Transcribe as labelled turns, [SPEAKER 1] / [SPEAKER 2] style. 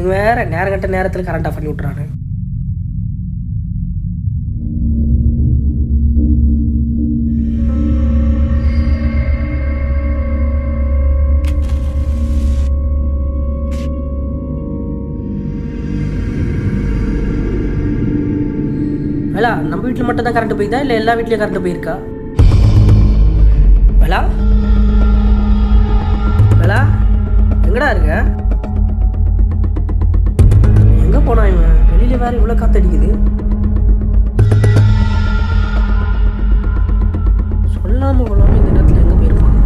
[SPEAKER 1] இவனுங்க வேற நேரங்கட்ட நேரத்தில் கரண்ட் ஆஃப் பண்ணி விட்றானு. வேலா, நம்ம வீட்டில் மட்டும் தான் கரண்ட் போயிருந்தா இல்லை எல்லா வீட்லேயும் கரண்ட் போயிருக்கா? வேலா வேலா எங்கடா இருக்க? எங்கே போனா இவன்? வெளியில வேற இவ்வளோ காத்தடிக்குது. சொல்லாம கொள்ளாம இந்த நேரத்தில் எங்கே போயிருப்பான்?